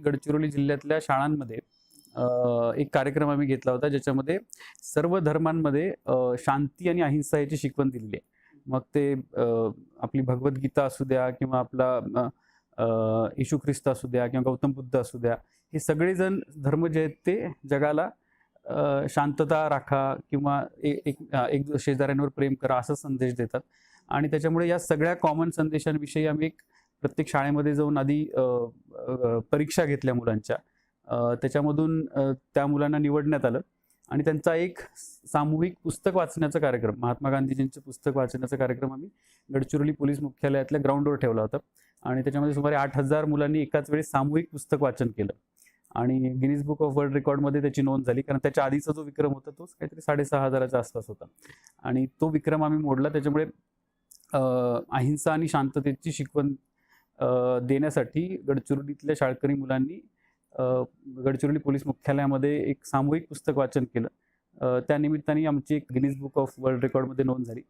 गडचिरोली जिल्ह्यातल्या शाळांमध्ये एक कार्यक्रम आम्ही घेतला होता, ज्याच्यामध्ये सर्व धर्मांमध्ये शांती आणि अहिंसा याची शिकवण दिलेली आहे. मग ते आपली भगवद्गीता असू द्या किंवा आपला येशू ख्रिस्त असू द्या किंवा गौतम बुद्ध असू द्या, हे सगळेजण धर्म जे आहेत ते जगाला शांतता राखा किंवा एक शेजाऱ्यांवर प्रेम करा असा संदेश देतात. आणि त्याच्यामुळे या सगळ्या कॉमन संदेशांविषयी आम्ही एक प्रत्येक शाळेमध्ये जाऊन आधी परीक्षा घेतल्या मुलांच्या. त्याच्यामधून त्या मुलांना निवडण्यात आलं आणि त्यांचा एक सामूहिक पुस्तक वाचण्याचा कार्यक्रम, महात्मा गांधीजींचं पुस्तक वाचण्याचा कार्यक्रम आम्ही गडचिरोली पोलीस मुख्यालयातल्या ग्राउंडवर ठेवला होता. आणि त्याच्यामध्ये सुमारे 8,000 मुलांनी एकाच वेळी सामूहिक पुस्तक वाचन केलं आणि गिनीज बुक ऑफ वर्ल्ड रेकॉर्डमध्ये त्याची नोंद झाली. कारण त्याच्या आधीचा जो विक्रम होता तो काहीतरी 6,500च्या आसपास होता आणि तो विक्रम आम्ही मोडला. त्याच्यामुळे अहिंसा आणि शांततेची शिकवण देण्यासाठी गडचिरोलीतल्या शाळकरी मुलांनी गडचिरोली पोलीस मुख्यालयामध्ये एक सामूहिक पुस्तक वाचन केलं. त्या निमित्ताने आमची एक गिनीज बुक ऑफ वर्ल्ड रेकॉर्डमध्ये नोंद झाली.